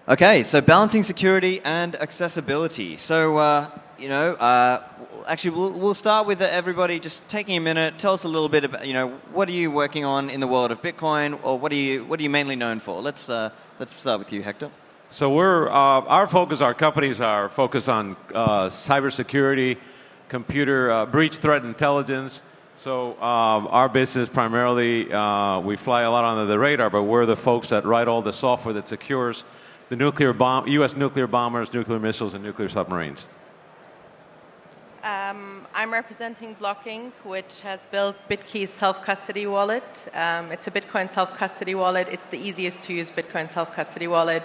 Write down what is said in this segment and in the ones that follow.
Okay, so balancing security and accessibility. So, actually, we'll start with everybody just taking a minute. Tell us a little bit about, what are you working on in the world of Bitcoin, or what are you mainly known for? Let's start with you, Hector. So our companies are focused on cybersecurity, computer breach threat intelligence. So our business primarily, we fly a lot under the radar, but we're the folks that write all the software that secures the U.S. nuclear bombers, nuclear missiles, and nuclear submarines. I'm representing Blocking, which has built BitKey's self-custody wallet. It's a Bitcoin self-custody wallet. It's the easiest to use Bitcoin self-custody wallet.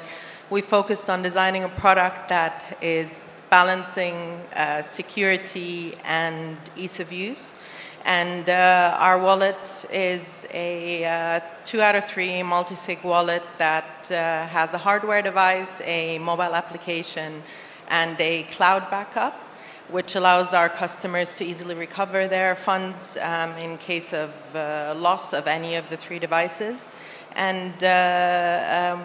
We focused on designing a product that is balancing security and ease of use. And our wallet is a 2 out of 3 multi-sig wallet that has a hardware device, a mobile application, and a cloud backup, which allows our customers to easily recover their funds in case of loss of any of the 3 devices. And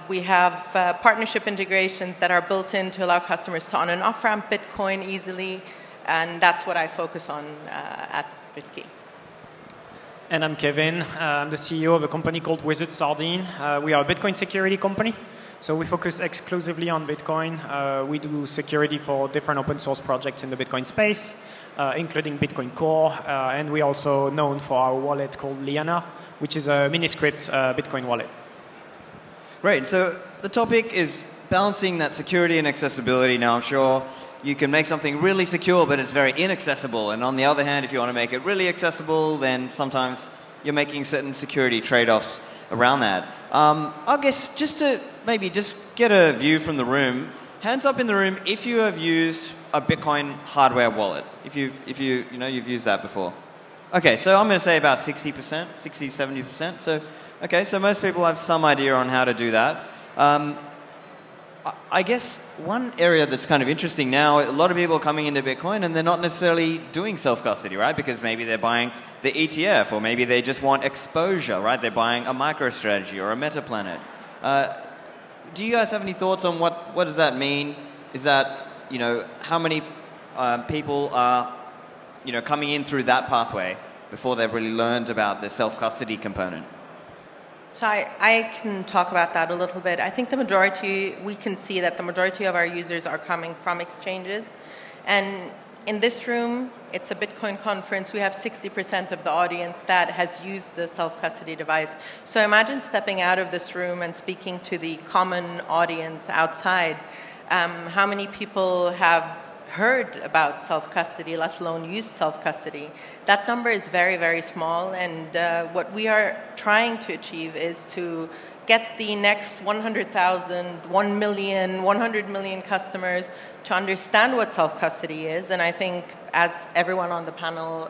we have partnership integrations that are built in to allow customers to on- and off-ramp Bitcoin easily, and that's what I focus on at BitKey. And I'm Kevin. I'm the CEO of a company called Wizardsardine. We are a Bitcoin security company. So we focus exclusively on Bitcoin. We do security for different open source projects in the Bitcoin space, including Bitcoin Core. And we're also known for our wallet called Livera, which is a mini-script Bitcoin wallet. Great. So the topic is balancing that security and accessibility. Now, I'm sure you can make something really secure, but it's very inaccessible. And on the other hand, if you want to make it really accessible, then sometimes you're making certain security trade-offs around that. I guess just to maybe just get a view from the room, hands up in the room if you have used a Bitcoin hardware wallet, if you've used that before. Okay, so I'm going to say about 60%, 60, 70%. So, okay, so most people have some idea on how to do that. I guess one area that's kind of interesting now, a lot of people are coming into Bitcoin and they're not necessarily doing self-custody, right? Because maybe they're buying the ETF, or maybe they just want exposure, right? They're buying a MicroStrategy or a MetaPlanet. Do you guys have any thoughts on what does that mean? Is that, how many people are, coming in through that pathway before they've really learned about the self-custody component? So I can talk about that a little bit. I think we can see that the majority of our users are coming from exchanges. And in this room, it's a Bitcoin conference. We have 60% of the audience that has used the self-custody device. So imagine stepping out of this room and speaking to the common audience outside. How many people have heard about self-custody, let alone used self-custody? That number is very, very small, and what we are trying to achieve is to get the next 100,000, 1 million, 100 million customers to understand what self-custody is, and I think as everyone on the panel,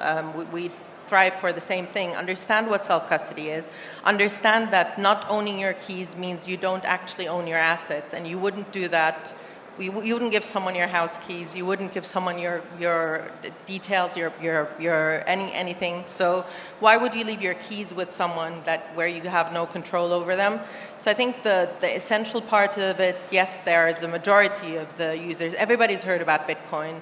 we thrive for the same thing. Understand what self-custody is. Understand that not owning your keys means you don't actually own your assets, and you wouldn't do that. You wouldn't give someone your house keys. You wouldn't give someone your details, anything. So why would you leave your keys with someone where you have no control over them? So I think the essential part of it, yes, there is a majority of the users. Everybody's heard about Bitcoin.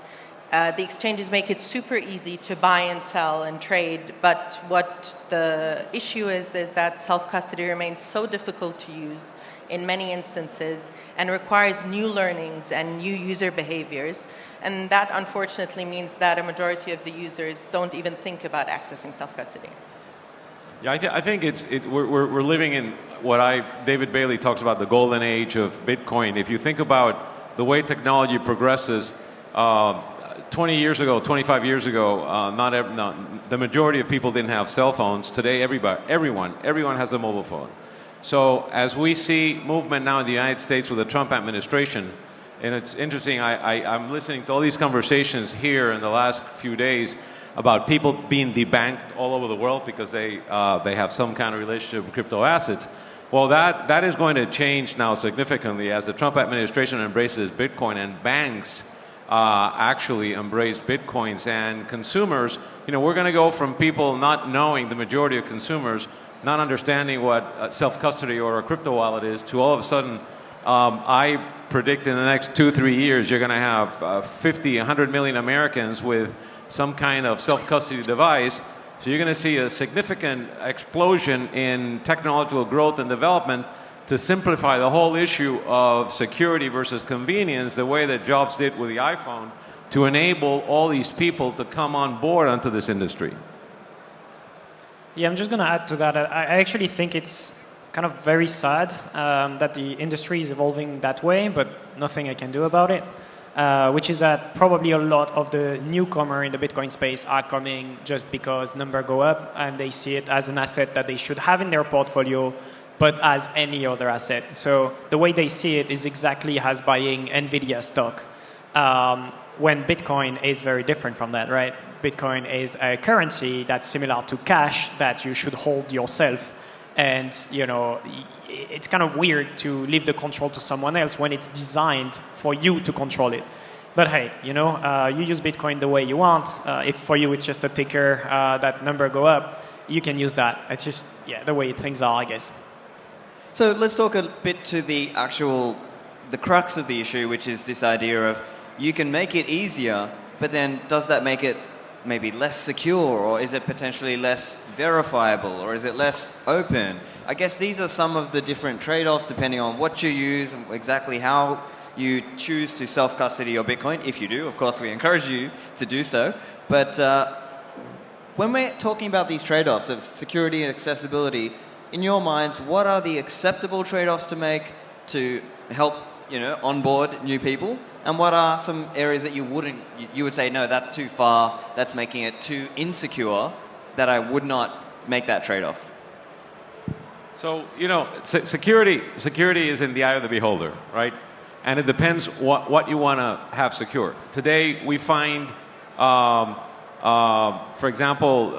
The exchanges make it super easy to buy and sell and trade. But what the issue is that self-custody remains so difficult to use in many instances and requires new learnings and new user behaviors. And that unfortunately means that a majority of the users don't even think about accessing self-custody. Yeah, I think we're living in David Bailey talks about the golden age of Bitcoin. If you think about the way technology progresses, 20 years ago, 25 years ago, the majority of people didn't have cell phones. Today, everyone has a mobile phone. So as we see movement now in the United States with the Trump administration, and it's interesting, I'm listening to all these conversations here in the last few days about people being debanked all over the world because they have some kind of relationship with crypto assets. Well, that is going to change now significantly as the Trump administration embraces Bitcoin and banks actually embrace Bitcoins, and consumers, we're going to go from people not knowing, the majority of consumers not understanding what self-custody or a crypto wallet is, to all of a sudden I predict in the next 2-3 years you're going to have 50, 100 million Americans with some kind of self-custody device. So you're going to see a significant explosion in technological growth and development to simplify the whole issue of security versus convenience, the way that Jobs did with the iPhone, to enable all these people to come on board onto this industry. Yeah, I'm just going to add to that. I actually think it's kind of very sad that the industry is evolving that way, but nothing I can do about it. Which is that probably a lot of the newcomer in the Bitcoin space are coming just because numbers go up and they see it as an asset that they should have in their portfolio, but as any other asset. So the way they see it is exactly as buying NVIDIA stock, when Bitcoin is very different from that, right? Bitcoin is a currency that's similar to cash that you should hold yourself. And, you know, it's kind of weird to leave the control to someone else when it's designed for you to control it. But hey, you know, you use Bitcoin the way you want. If for you it's just a ticker, that number go up, you can use that. It's just, yeah, the way things are, I guess. So let's talk a bit to the crux of the issue, which is this idea of you can make it easier, but then does that make it maybe less secure, or is it potentially less verifiable, or is it less open? I guess these are some of the different trade-offs depending on what you use and exactly how you choose to self-custody your Bitcoin. If you do, of course, we encourage you to do so. But when we're talking about these trade-offs of security and accessibility, in your minds, what are the acceptable trade-offs to make to help, you know, onboard new people? And what are some areas that you would say, no, that's too far, that's making it too insecure, that I would not make that trade-off? So, you know, security is in the eye of the beholder, right? And it depends what you want to have secure. Today, we find, for example,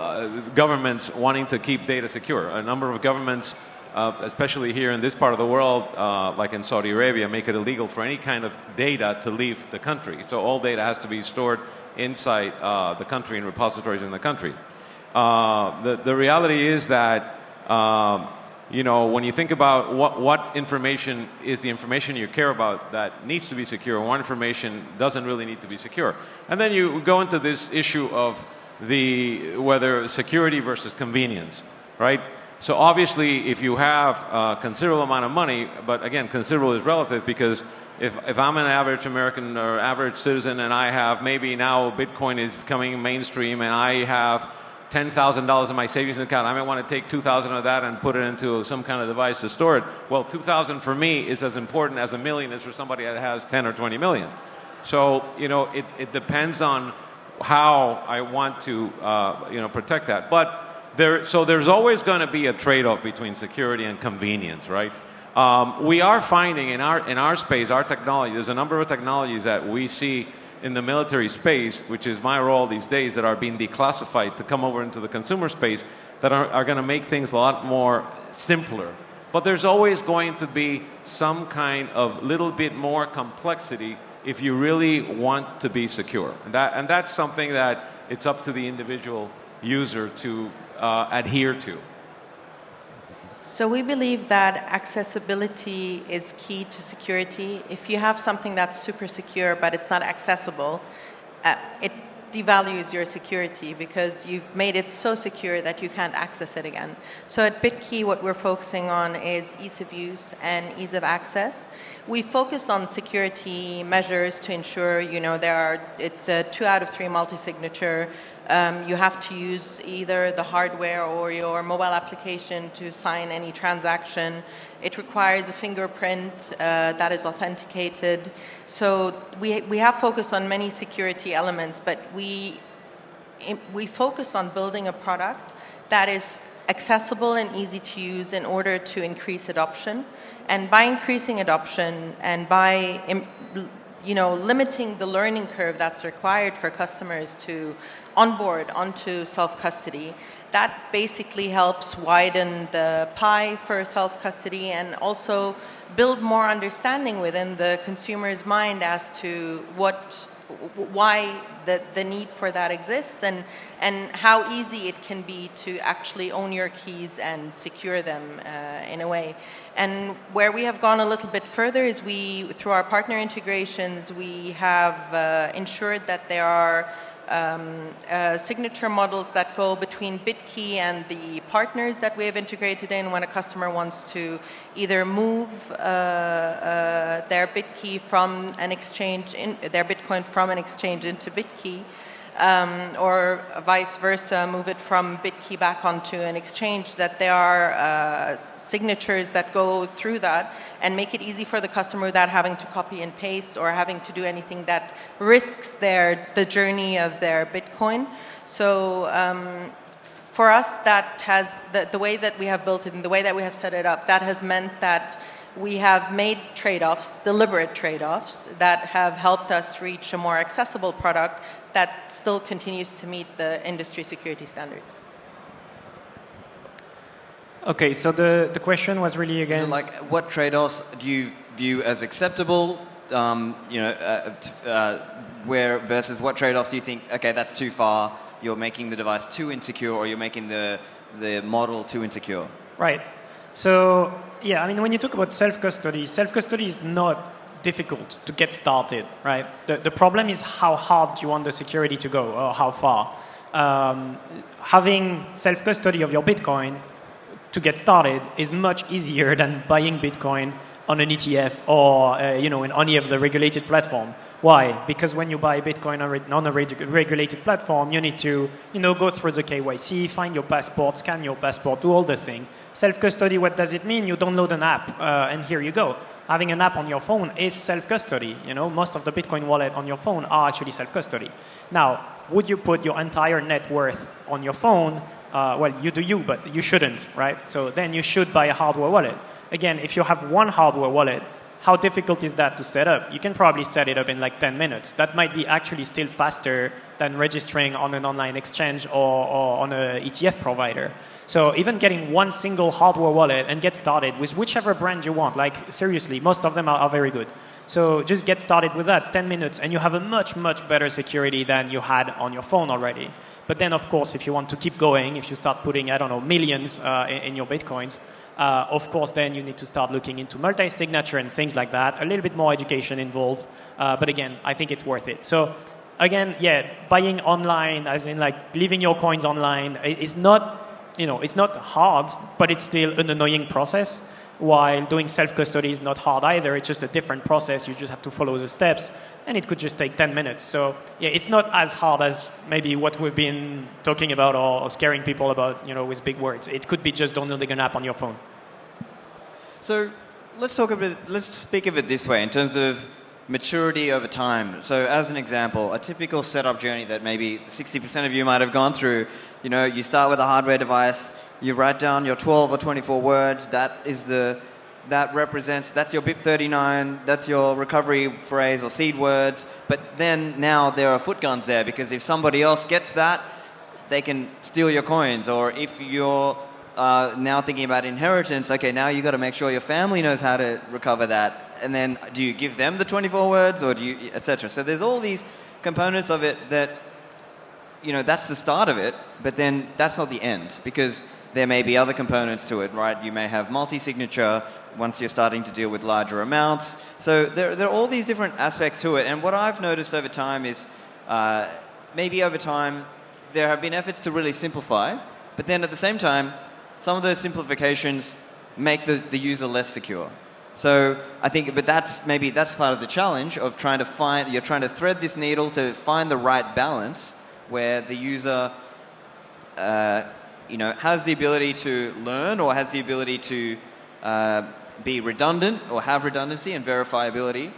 governments wanting to keep data secure. A number of governments, especially here in this part of the world, like in Saudi Arabia, make it illegal for any kind of data to leave the country. So all data has to be stored inside the country in repositories in the country. The reality is that, you know, when you think about what information is the information you care about that needs to be secure, and what information doesn't really need to be secure. And then you go into this issue of whether security versus convenience, right? So obviously, if you have a considerable amount of money, but again, considerable is relative, because if I'm an average American or average citizen and I have, maybe now Bitcoin is becoming mainstream and I have $10,000 in my savings account, I might want to take $2,000 of that and put it into some kind of device to store it. Well, $2,000 for me is as important as $1 million is for somebody that has 10 or 20 million. So, you know, it depends on how I want to, you know, protect that. But there's always going to be a trade-off between security and convenience, right? We are finding in our space, our technology, there's a number of technologies that we see in the military space, which is my role these days, that are being declassified to come over into the consumer space, that are going to make things a lot more simpler. But there's always going to be some kind of little bit more complexity if you really want to be secure. And that's something that it's up to the individual user to adhere to. So we believe that accessibility is key to security. If you have something that's super secure but it's not accessible, it devalues your security because you've made it so secure that you can't access it again. So at BitKey, what we're focusing on is ease of use and ease of access. We focused on security measures to ensure, you know, it's a 2 out of 3 multi-signature. You have to use either the hardware or your mobile application to sign any transaction. It requires a fingerprint that is authenticated. So we have focused on many security elements, but we focus on building a product that is accessible and easy to use in order to increase adoption. And by increasing adoption and by limiting the learning curve that's required for customers to onboard onto self-custody, that basically helps widen the pie for self-custody and also build more understanding within the consumer's mind as to why the need for that exists, and how easy it can be to actually own your keys and secure them in a way. And where we have gone a little bit further is through our partner integrations, we have ensured that there are signature models that go between BitKey and the partners that we have integrated in when a customer wants to either move their BitKey from an exchange, their Bitcoin from an exchange into BitKey, or vice versa, move it from BitKey back onto an exchange, that there are signatures that go through that and make it easy for the customer without having to copy and paste or having to do anything that risks the journey of their Bitcoin. So for us, that has, the way that we have built it and the way that we have set it up, that has meant that we have made trade-offs, deliberate trade-offs, that have helped us reach a more accessible product that still continues to meet the industry security standards. Okay, so the question was really again... So like, what trade-offs do you view as acceptable? Where versus what trade-offs do you think, okay, that's too far, you're making the device too insecure, or you're making the model too insecure? Right. So, yeah, I mean, when you talk about self-custody is not difficult to get started, right? The problem is how hard you want the security to go, or how far. Having self-custody of your Bitcoin to get started is much easier than buying Bitcoin on an ETF or in any of the regulated platform. Why? Because when you buy Bitcoin on a regulated platform, you need to go through the KYC, find your passport, scan your passport, do all the thing. Self-custody, what does it mean? You download an app, and here you go. Having an app on your phone is self-custody. Most of the Bitcoin wallet on your phone are actually self-custody. Now, would you put your entire net worth on your phone? Well, you do you, but you shouldn't, right? So then you should buy a hardware wallet. Again, if you have one hardware wallet, how difficult is that to set up? You can probably set it up in like 10 minutes. That might be actually still faster than registering on an online exchange or on an ETF provider. So even getting one single hardware wallet and get started with whichever brand you want, like seriously, most of them are very good. So just get started with that, 10 minutes, and you have a much, much better security than you had on your phone already. But then, of course, if you want to keep going, if you start putting, I don't know, millions in your Bitcoins, of course, then you need to start looking into multi-signature and things like that. A little bit more education involved. But again, I think it's worth it. So again, yeah, buying online, as in like leaving your coins online, is not, it's not hard, but it's still an annoying process. While doing self-custody is not hard either. It's just a different process. You just have to follow the steps, and it could just take 10 minutes. So yeah, it's not as hard as maybe what we've been talking about or scaring people about, with big words. It could be just downloading an app on your phone. So let's speak of it this way in terms of maturity over time. So as an example, a typical setup journey that maybe 60% of you might have gone through, you start with a hardware device. You write down your 12 or 24 words. That's your BIP39. That's your recovery phrase or seed words. But then now there are foot guns there, because if somebody else gets that, they can steal your coins. Or if you're now thinking about inheritance, okay, now you've got to make sure your family knows how to recover that. And then do you give them the 24 words, or do you, etc. So there's all these components of it that, that's the start of it. But then that's not the end, because there may be other components to it, right? You may have multi-signature once you're starting to deal with larger amounts. So there are all these different aspects to it. And what I've noticed over time is maybe over time there have been efforts to really simplify, but then at the same time, some of those simplifications make the user less secure. So I think, but that's part of the challenge of you're trying to thread this needle to find the right balance where the user has the ability to learn, or has the ability to be redundant or have redundancy and verifiability,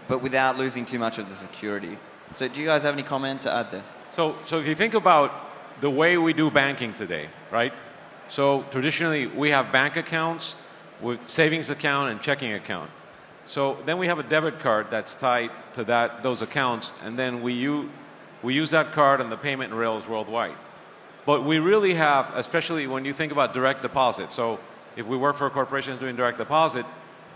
but without losing too much of the security. So do you guys have any comment to add there? So if you think about the way we do banking today, right? So traditionally we have bank accounts with savings account and checking account. So then we have a debit card that's tied to those accounts, and then we use that card on the payment rails worldwide. But we really have, especially when you think about direct deposit. So if we work for a corporation doing direct deposit,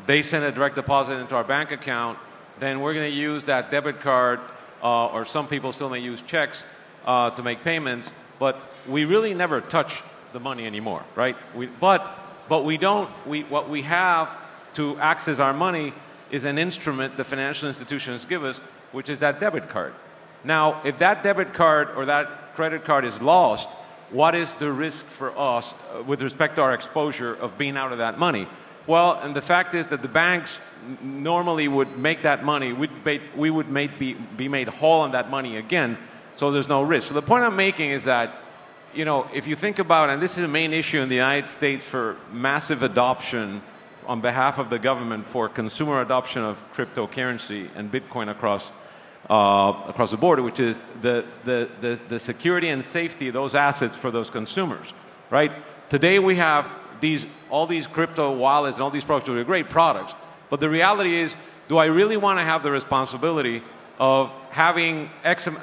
they send a direct deposit into our bank account, then we're going to use that debit card or some people still may use checks to make payments, but we really never touch the money anymore, right? But we don't. What we have to access our money is an instrument the financial institutions give us, which is that debit card. Now, if that debit card or that credit card is lost, what is the risk for us with respect to our exposure of being out of that money? Well, and the fact is that the banks normally would make that money, we would be made whole on that money again, so there's no risk. So the point I'm making is that, you know, if you think about, and this is a main issue in the United States for massive adoption on behalf of the government for consumer adoption of cryptocurrency and Bitcoin across the board, which is the security and safety of those assets for those consumers, right? Today we have all these crypto wallets and all these products, which are great products, but the reality is, do I really want to have the responsibility of having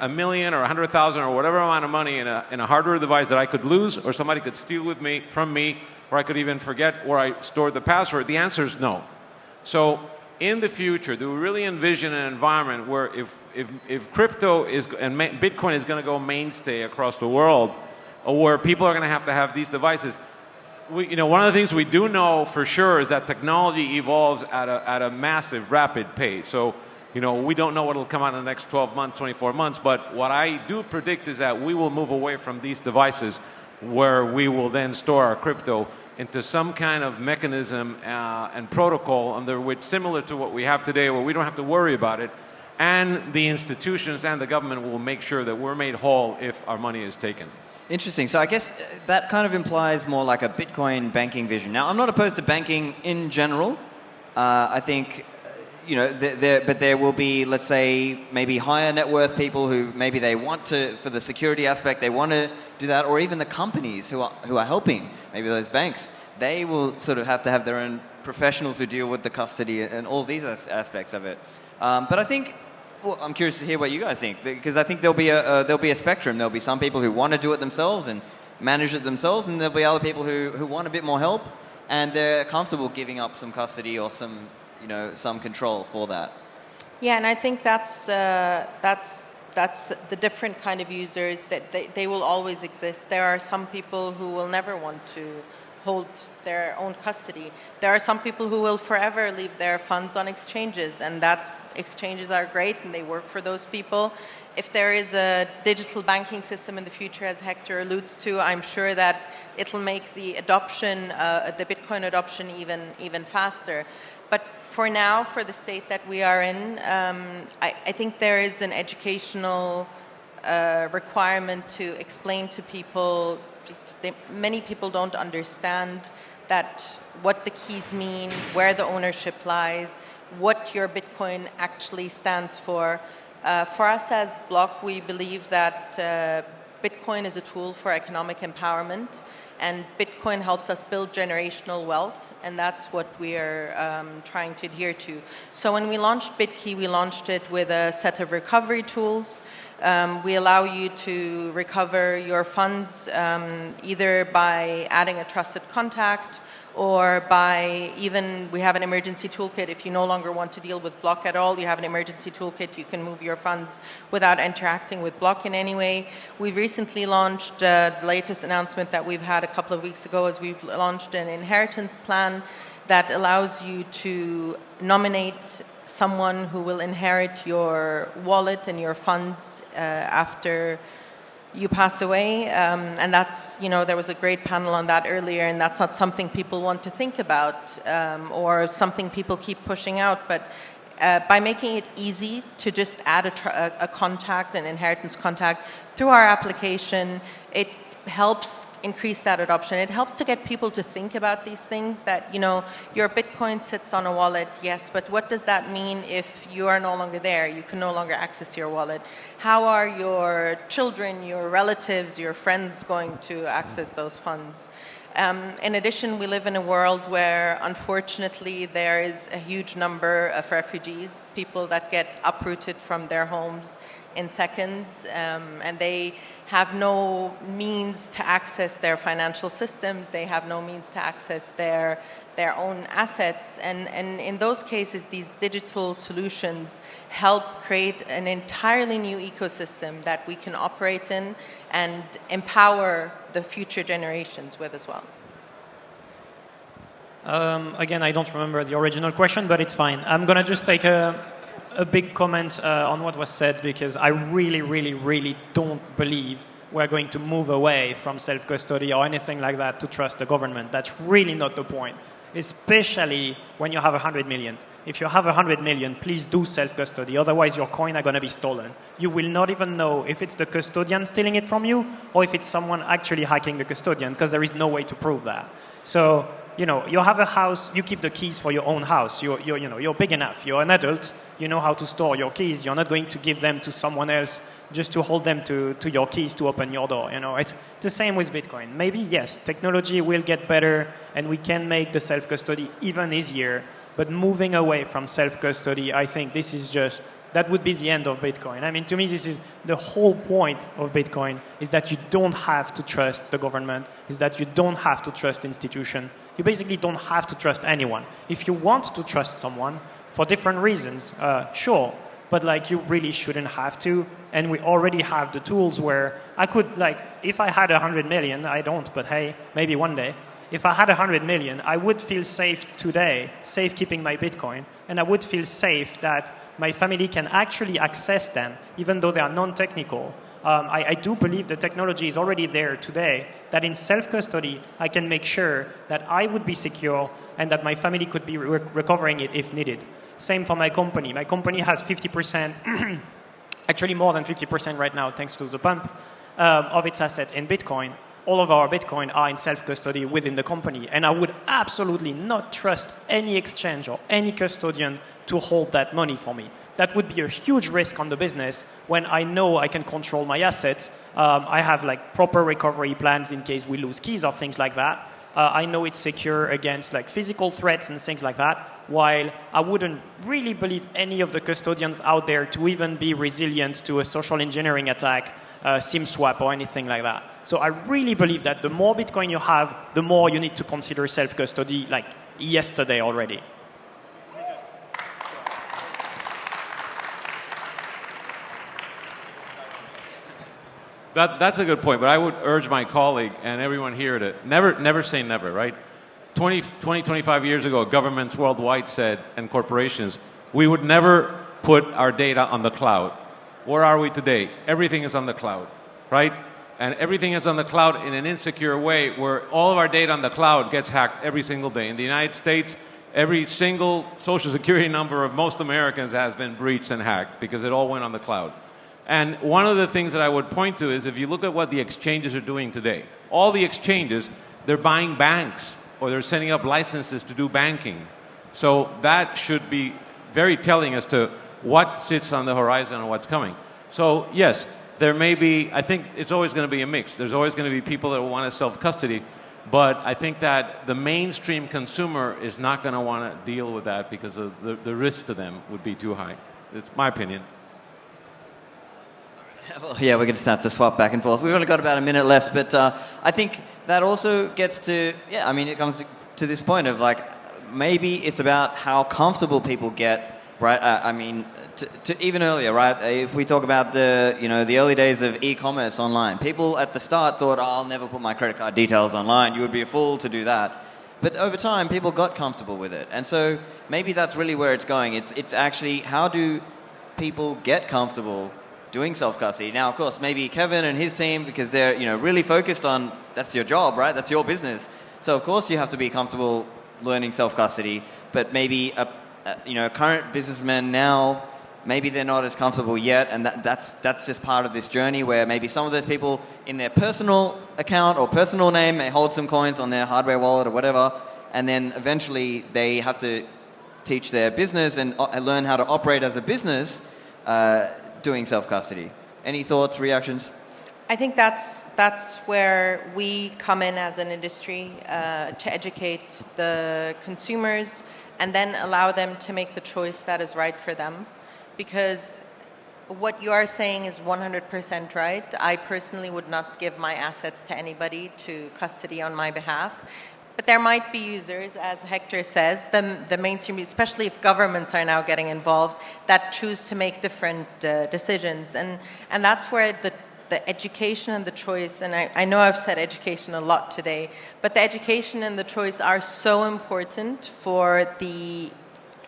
a million or 100,000 or whatever amount of money in a hardware device that I could lose, or somebody could steal from me, or I could even forget where I stored the password? The answer is no. So in the future, do we really envision an environment where if crypto and Bitcoin is going to go mainstay across the world, or where people are going to have these devices? One of the things we do know for sure is that technology evolves at a massive, rapid pace. So, we don't know what will come out in the next 12 months, 24 months, but what I do predict is that we will move away from these devices where we will then store our crypto into some kind of mechanism and protocol under which, similar to what we have today, where we don't have to worry about it, and the institutions and the government will make sure that we're made whole if our money is taken. Interesting. So I guess that kind of implies more like a Bitcoin banking vision. Now, I'm not opposed to banking in general. I think, but there will be, let's say, maybe higher net worth people who maybe they want to, for the security aspect, they want to do that, or even the companies who are helping, maybe those banks, they will sort of have to have their own professionals who deal with the custody and all these aspects of it. But I think, well, I'm curious to hear what you guys think, because I think there'll be a spectrum. There'll be some people who want to do it themselves and manage it themselves, and there'll be other people who want a bit more help, and they're comfortable giving up some custody or some control for that. Yeah, and I think that's the different kind of users that they will always exist. There are some people who will never want to hold their own custody. There are some people who will forever leave their funds on exchanges, and exchanges are great and they work for those people. If there is a digital banking system in the future, as Hector alludes to, I'm sure that it'll make the adoption, the Bitcoin adoption even faster. But for now, for the state that we are in, I think there is an educational requirement to explain to people. Many people don't understand what the keys mean, where the ownership lies, what your Bitcoin actually stands for. For us as Block, we believe that Bitcoin is a tool for economic empowerment, and Bitcoin helps us build generational wealth, and that's what we are trying to adhere to. So when we launched BitKey, we launched it with a set of recovery tools. We allow you to recover your funds either by adding a trusted contact, or by we have an emergency toolkit. If you no longer want to deal with Block at all, you have an emergency toolkit. You can move your funds without interacting with Block in any way. We've recently launched, the latest announcement that we've had a couple of weeks ago is we've launched an inheritance plan that allows you to nominate someone who will inherit your wallet and your funds after you pass away, and that's, there was a great panel on that earlier, and that's not something people want to think about or something people keep pushing out, but by making it easy to just add a contact, an inheritance contact, through our application, it helps increase that adoption. It helps to get people to think about these things, that, your Bitcoin sits on a wallet, yes, but what does that mean if you are no longer there? You can no longer access your wallet. How are your children, your relatives, your friends going to access those funds? In addition, we live in a world where, unfortunately, there is a huge number of refugees, people that get uprooted from their homes in seconds, and they have no means to access their financial systems. They have no means to access their own assets. And in those cases, these digital solutions help create an entirely new ecosystem that we can operate in and empower the future generations with as well. Again, I don't remember the original question, but it's fine. I'm going to just take a big comment on what was said, because I really, really, really don't believe we're going to move away from self-custody or anything like that to trust the government. That's really not the point, especially when you have 100 million. If you have 100 million, please do self-custody. Otherwise, your coin are going to be stolen. You will not even know if it's the custodian stealing it from you or if it's someone actually hacking the custodian, because there is no way to prove that. So, you know, you have a house, you keep the keys for your own house. You're big enough. You're an adult. You know how to store your keys. You're not going to give them to someone else just to hold them to your keys to open your door. You know, it's the same with Bitcoin. Maybe, yes, technology will get better and we can make the self-custody even easier. But moving away from self-custody, I think this is just, that would be the end of Bitcoin. I mean, to me, this is the whole point of Bitcoin, is that you don't have to trust the government, is that you don't have to trust institutions. You basically don't have to trust anyone. If you want to trust someone for different reasons, sure, but like you really shouldn't have to. And we already have the tools where I could, like, if I had 100 million, I don't, but hey, maybe one day. If I had 100 million, I would feel safe today, safe keeping my Bitcoin, and I would feel safe that my family can actually access them, even though they are non-technical. I do believe the technology is already there today, that in self-custody, I can make sure that I would be secure and that my family could be recovering it if needed. Same for my company. My company has 50%, actually more than 50% right now, thanks to the pump, of its asset in Bitcoin. All of our Bitcoin are in self-custody within the company. And I would absolutely not trust any exchange or any custodian to hold that money for me. That would be a huge risk on the business when I know I can control my assets. I have like proper recovery plans in case we lose keys or things like that. I know it's secure against like physical threats and things like that, while I wouldn't really believe any of the custodians out there to even be resilient to a social engineering attack, SIM swap or anything like that. So I really believe that the more Bitcoin you have, the more you need to consider self-custody, like yesterday already. That's a good point, but I would urge my colleague and everyone here to never say never, right? 25 years ago, governments worldwide said, and corporations, we would never put our data on the cloud. Where are we today? Everything is on the cloud, right? And everything is on the cloud in an insecure way where all of our data on the cloud gets hacked every single day. In the United States, every single social security number of most Americans has been breached and hacked because it all went on the cloud. And one of the things that I would point to is if you look at what the exchanges are doing today, all the exchanges, they're buying banks or they're setting up licenses to do banking. So that should be very telling as to what sits on the horizon and what's coming. So yes, there may be, I think it's always going to be a mix. There's always going to be people that will want to self-custody, but I think that the mainstream consumer is not going to want to deal with that because of the risk to them would be too high. It's my opinion. Well, yeah, we're going to have to swap back and forth. We've only got about a minute left, but I think that also gets to, yeah, I mean, it comes to this point of like, maybe it's about how comfortable people get, right? I mean, to even earlier, right? If we talk about the early days of e-commerce online, people at the start thought, oh, I'll never put my credit card details online. You would be a fool to do that. But over time, people got comfortable with it. And so maybe that's really where it's going. It's actually, how do people get comfortable doing self-custody? Now, of course, maybe Kevin and his team, because they're really focused on, that's your job, right? That's your business. So of course you have to be comfortable learning self-custody. But maybe a current businessman now, maybe they're not as comfortable yet, and that's just part of this journey where maybe some of those people in their personal account or personal name may hold some coins on their hardware wallet or whatever, and then eventually they have to teach their business and learn how to operate as a business doing self-custody. Any thoughts, reactions? I think that's where we come in as an industry to educate the consumers and then allow them to make the choice that is right for them. Because what you are saying is 100% right. I personally would not give my assets to anybody to custody on my behalf. But there might be users, as Hector says, the mainstream, especially if governments are now getting involved, that choose to make different decisions. And that's where the education and the choice, and I know I've said education a lot today, but the education and the choice are so important for the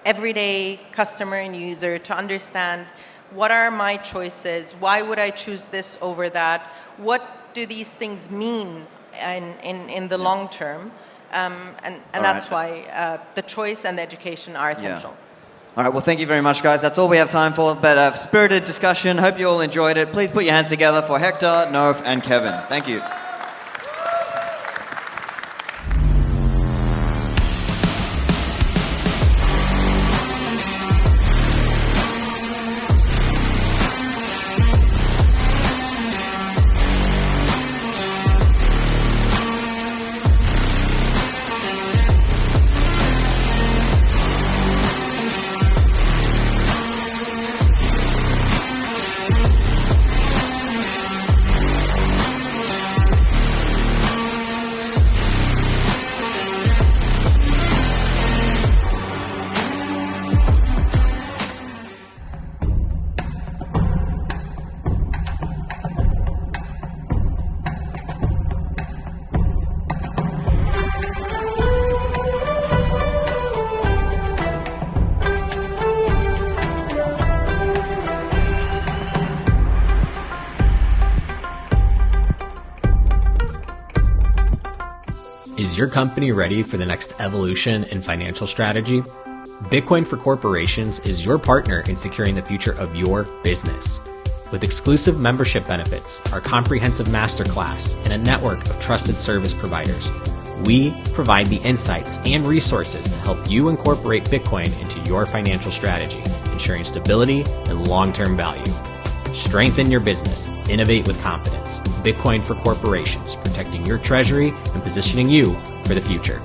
everyday customer and user to understand what are my choices, why would I choose this over that, what do these things mean in the long term, and that's why the choice and the education are essential. Yeah. All right, well, thank you very much, guys. That's all we have time for, but spirited discussion. Hope you all enjoyed it. Please put your hands together for Hector, Noaf, and Kevin. Thank you. Is your company ready for the next evolution in financial strategy? Bitcoin for Corporations is your partner in securing the future of your business. With exclusive membership benefits, our comprehensive masterclass, and a network of trusted service providers, we provide the insights and resources to help you incorporate Bitcoin into your financial strategy, ensuring stability and long-term value. Strengthen your business. Innovate with confidence. Bitcoin for Corporations, protecting your treasury and positioning you for the future.